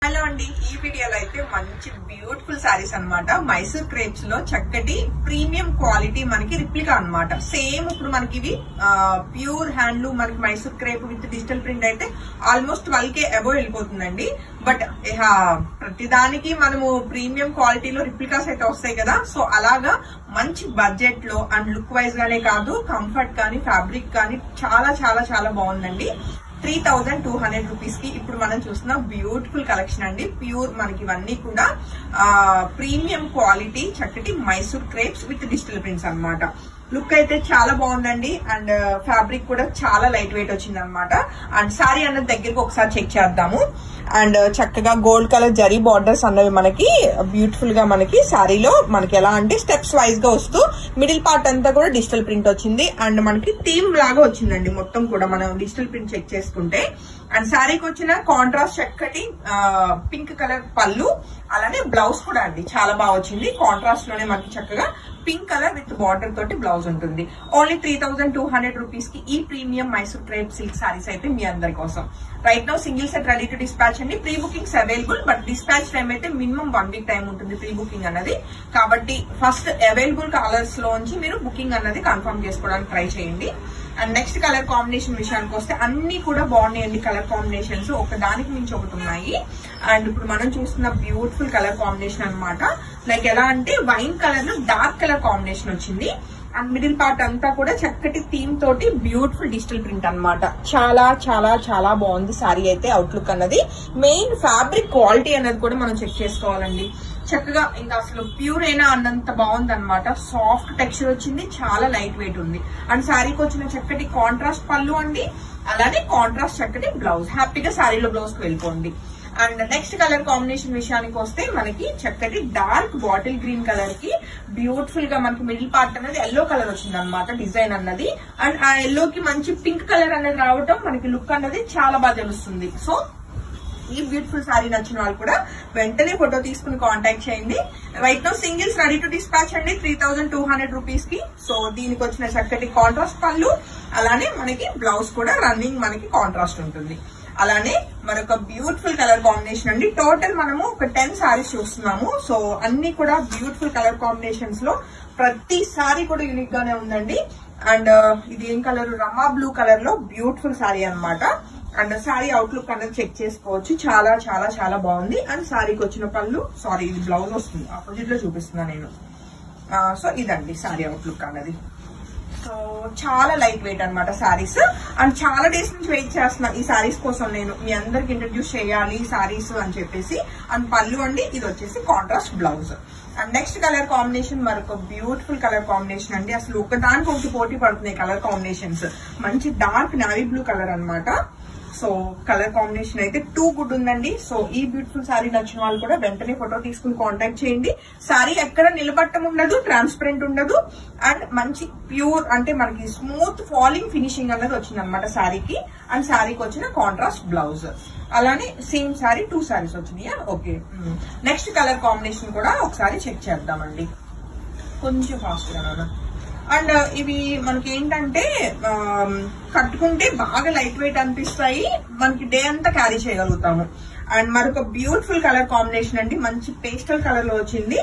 Hello అండి, ఈ వీడియోలో అయితే మంచి బ్యూటిఫుల్ సారీస్ అన్నమాట. మైసూర్ క్రేప్స్ లో చక్కటి ప్రీమియం క్వాలిటీ మనకి రిప్లికా అన్నమాట. సేమ్ ఇప్పుడు మనకి ఇవి ప్యూర్ హ్యాండ్లూమ్ మనకి Mysore crepe with digital print అయితే ఆల్మోస్ట్ 12K అబోవ్ వెళ్ళిపోతుందండి. బట్ ప్రతిదానికి మనము ప్రీమియం క్వాలిటీలో రిప్లికాస్ అయితే వస్తాయి కదా. సో అలాగా మంచి బడ్జెట్ లో అండ్ లుక్ వైజ్ గానే కాదు, కంఫర్ట్ కానీ ఫ్యాబ్రిక్ కానీ చాలా చాలా చాలా బాగుందండి. 3200 రూపీస్ కి ఇప్పుడు మనం చూస్తున్న బ్యూటిఫుల్ కలెక్షన్ అండి. ప్యూర్ మనకి ఇవన్నీ కూడా ప్రీమియం క్వాలిటీ చక్కటి Mysore crepes with digital prints అన్నమాట. లుక్ అయితే చాలా బాగుందండి అండ్ ఫ్యాబ్రిక్ కూడా చాలా లైట్ వెయిట్ వచ్చింది అనమాట. అండ్ సారీ అన్నది దగ్గరకు ఒకసారి చెక్ చేద్దాము. అండ్ చక్కగా గోల్డ్ కలర్ జరీ బార్డర్స్ అన్నవి మనకి బ్యూటిఫుల్ గా మనకి సారీలో మనకి ఎలా అంటే స్టెప్స్ వైజ్ గా వస్తూ మిడిల్ పార్ట్ అంతా కూడా డిజిటల్ ప్రింట్ వచ్చింది. అండ్ మనకి థీమ్ లాగా వచ్చిందండి మొత్తం కూడా మనం డిజిటల్ ప్రింట్ చెక్ చేసుకుంటే. అండ్ శారీకి వచ్చిన కాంట్రాస్ట్ చక్కటి పింక్ కలర్ పళ్ళు, అలానే బ్లౌజ్ కూడా అండి చాలా బాగా వచ్చింది. కాంట్రాస్ట్ లోనే మనకి చక్కగా పింక్ కలర్ విత్ బార్డర్ తోటి బ్లౌజ్ ఉంటుంది. ఓన్లీ 3200 రూపీస్ కి ఈ premium Mysore crepe silk saris అయితే మీ అందరి కోసం. Right now single set ready to dispatch అండి. Pre bookings available, but dispatch time అయితే మినిమం 1 వీక్ టైం ఉంటుంది ప్రీ బుకింగ్ అన్నది. కాబట్టి ఫస్ట్ అవైలబుల్ కలర్స్ లోంచి మీరు బుకింగ్ అన్నది కన్ఫర్మ్ చేసుకోవడానికి ట్రై చేయండి. అండ్ నెక్స్ట్ కలర్ కాంబినేషన్ విషయానికి వస్తే అన్ని కూడా బాగున్నాయండి. కలర్ కాంబినేషన్స్ ఒక దానికి మించి ఒకటి ఉన్నాయి. అండ్ ఇప్పుడు మనం చూస్తున్న బ్యూటిఫుల్ కలర్ కాంబినేషన్ అన్నమాట. లైక్ ఎలా అంటే వైన్ కలర్ లో డార్క్ కలర్ కాంబినేషన్ వచ్చింది. అండ్ మిడిల్ పార్ట్ అంతా కూడా చక్కటి థీమ్ తోటి బ్యూటిఫుల్ డిజిటల్ ప్రింట్ అన్నమాట. చాలా చాలా చాలా బాగుంది సారీ అయితే. అవుట్లుక్ అన్నది మెయిన్ ఫ్యాబ్రిక్ క్వాలిటీ అనేది కూడా మనం చెక్ చేసుకోవాలండి. చక్కగా ఇంకా అసలు ప్యూర్ అయినా అన్నంత బాగుంది అనమాట. సాఫ్ట్ టెక్స్చర్ వచ్చింది, చాలా లైట్ వెయిట్ ఉంది. అండ్ శారీకి వచ్చిన చక్కటి కాంట్రాస్ట్ పళ్ళు అండి, అలానే కాంట్రాస్ట్ చక్కటి బ్లౌజ్. హ్యాపీగా శారీలో బ్లౌజ్ కి వెళ్ళిపోండి. అండ్ నెక్స్ట్ కలర్ కాంబినేషన్ విషయానికి వస్తే మనకి చక్కటి డార్క్ బాటిల్ గ్రీన్ కలర్ కి బ్యూటిఫుల్ గా మనకి మిడిల్ పార్ట్ అనేది ఎల్లో కలర్ వచ్చింది అనమాట డిజైన్ అన్నది. అండ్ ఆ ఎల్లో కి మంచి పింక్ కలర్ అనేది రావటం మనకి లుక్ అన్నది చాలా బాగా తెలుస్తుంది. సో ఈ బ్యూటిఫుల్ సారీ నచ్చిన వాళ్ళు కూడా వెంటనే ఫోటో తీసుకుని కాంటాక్ట్ చేయండి. Right now singles ready to dispatch అండి 3200 రూపీస్ కి. సో దీనికి వచ్చిన చక్కటి కాంట్రాస్ట్ పళ్ళు, అలానే మనకి బ్లౌజ్ కూడా రన్నింగ్ మనకి కాంట్రాస్ట్ ఉంటుంది. అలానే మరొక బ్యూటిఫుల్ కలర్ కాంబినేషన్ అండి. టోటల్ మనము ఒక 10 సారీస్ చూస్తున్నాము. సో అన్ని కూడా బ్యూటిఫుల్ కలర్ కాంబినేషన్స్ లో ప్రతి సారీ కూడా యూనిక్ గానే ఉందండి. అండ్ ఇది ఏం కలర్, రమా బ్లూ కలర్ లో బ్యూటిఫుల్ సారీ అన్నమాట. అండ్ సారీ అవుట్లుక్ అనేది చెక్ చేసుకోవచ్చు. చాలా చాలా చాలా బాగుంది. అండ్ సారీకి వచ్చిన పళ్ళు, సారీ ఇది బ్లౌజ్ వస్తుంది, ఆపోజిట్ లో చూపిస్తున్నా నేను. సో ఇదండి సారీ అవుట్లుక్ అన్నది. సో చాలా లైట్ వెయిట్ అనమాట సారీస్. అండ్ చాలా డేస్ నుంచి వెయిట్ చేస్తున్నా ఈ సారీస్ కోసం నేను మీ అందరికి ఇంట్రడ్యూస్ చేయాలి సారీస్ అని చెప్పేసి. అండ్ పళ్ళు అండి, ఇది వచ్చేసి contrast blouse. And next colour combination మరొక బ్యూటిఫుల్ కలర్ కాంబినేషన్ అండి. అసలు ఒకదానికి ఒకటి పోటీ పడుతున్నాయి కలర్ కాంబినేషన్స్. మంచి డార్క్ నావీ బ్లూ కలర్ అనమాట. సో కలర్ కాంబినేషన్ అయితే టూ గుడ్ ఉందండి. సో ఈ బ్యూటిఫుల్ సారీ నచ్చిన వాళ్ళు కూడా వెంటనే ఫోటో తీసుకుని కాంటాక్ట్ చేయండి. సారీ ఎక్కడ నిలబట్టం ఉండదు, ట్రాన్స్పరెంట్ ఉండదు. అండ్ మంచి ప్యూర్ అంటే మనకి స్మూత్ ఫాలింగ్ ఫినిషింగ్ అన్నది వచ్చింది అనమాట సారీకి. అండ్ సారీకి వచ్చిన కాంట్రాస్ట్ బ్లౌజ్, అలానే సేమ్ సారీ 2 సారీస్ వచ్చినాయి. ఓకే, నెక్స్ట్ కలర్ కాంబినేషన్ కూడా ఒకసారి చెక్ చేద్దామండి కొంచెం ఫాస్ట్ గా. అండ్ ఇవి మనకి ఏంటంటే కట్టుకుంటే బాగా లైట్ వెయిట్ అనిపిస్తాయి, మనకి డే అంతా క్యారీ చేయగలుగుతాము. అండ్ మరొక బ్యూటిఫుల్ కలర్ కాంబినేషన్ అండి. మంచి పేస్టల్ కలర్ లో వచ్చింది.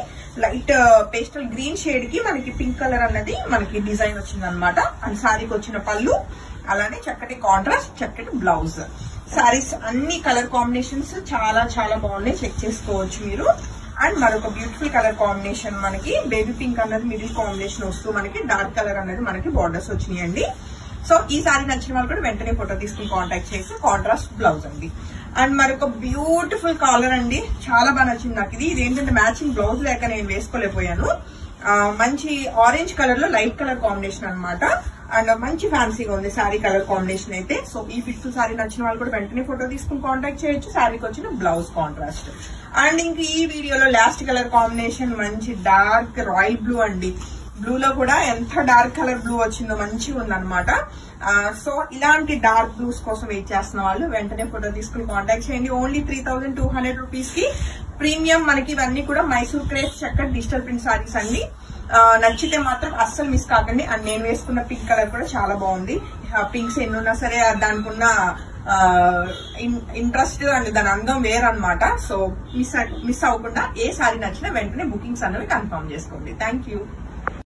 లైట్ పేస్టల్ గ్రీన్ షేడ్ కి మనకి పింక్ కలర్ అన్నది మనకి డిజైన్ వచ్చింది అనమాట. అండ్ సారీకి వచ్చిన పళ్ళు, అలానే చక్కటి కాంట్రాస్ట్ చక్కటి బ్లౌజ్. సారీస్ అన్ని కలర్ కాంబినేషన్స్ చాలా చాలా బాగున్నాయి, చెక్ చేసుకోవచ్చు మీరు. అండ్ మరొక బ్యూటిఫుల్ కలర్ కాంబినేషన్ మనకి బేబీ పింక్ అన్నది మిడిల్ కాంబినేషన్ వస్తూ మనకి డార్క్ కలర్ అనేది మనకి బార్డర్స్ వచ్చినాయండి. సో ఈ సారీ నచ్చిన వాళ్ళు కూడా వెంటనే ఫోటో తీసుకుని కాంటాక్ట్ చేసి కాంట్రాస్ట్ బ్లౌజ్ అండి. అండ్ మరొక బ్యూటిఫుల్ కలర్ అండి, చాలా బాగా నచ్చింది నాకు ఇది. ఇదేంటంటే మ్యాచింగ్ బ్లౌజ్ లేక నేను వేసుకోలేకపోయాను. మంచి ఆరెంజ్ కలర్ లో లైట్ కలర్ కాంబినేషన్ అనమాట. అండ్ మంచి ఫ్యాన్సీగా ఉంది సారీ కలర్ కాంబినేషన్ అయితే. సో ఈ బ్యూటిఫుల్ సారీ నచ్చిన వాళ్ళు కూడా వెంటనే ఫోటో తీసుకుని కాంటాక్ట్ చేయొచ్చు. సారీకి వచ్చిన బ్లౌజ్ కాంట్రాస్ట్. అండ్ ఇంక ఈ వీడియోలో లాస్ట్ కలర్ కాంబినేషన్ మంచి డార్క్ రాయల్ బ్లూ అండి. బ్లూలో కూడా ఎంత డార్క్ కలర్ బ్లూ వచ్చిందో మంచిగా ఉందన్నమాట. సో ఇలాంటి డార్క్ బ్లూస్ కోసం వెయిట్ చేస్తున్న వాళ్ళు వెంటనే ఫోటో తీసుకుని కాంటాక్ట్ చేయండి. ఓన్లీ 3200 రూపీస్ కి ప్రీమియం మనకి ఇవన్నీ కూడా మైసూర్ క్రేప్ చక్కటి డిజిటల్ ప్రింట్ సారీస్ అండి. నచ్చితే మాత్రం అస్సలు మిస్ కాకండి. అండ్ నేను వేసుకున్న పింక్ కలర్ కూడా చాలా బాగుంది. పింక్స్ ఎన్నున్నా సరే దానికి ఉన్న ఇంట్రెస్ట్ అండ్ దాని అందం వేరనమాట. సో మిస్ అవ్వకుండా ఏ సారీ నచ్చినా వెంటనే బుకింగ్స్ అనేవి కన్ఫర్మ్ చేసుకోండి. Thank you.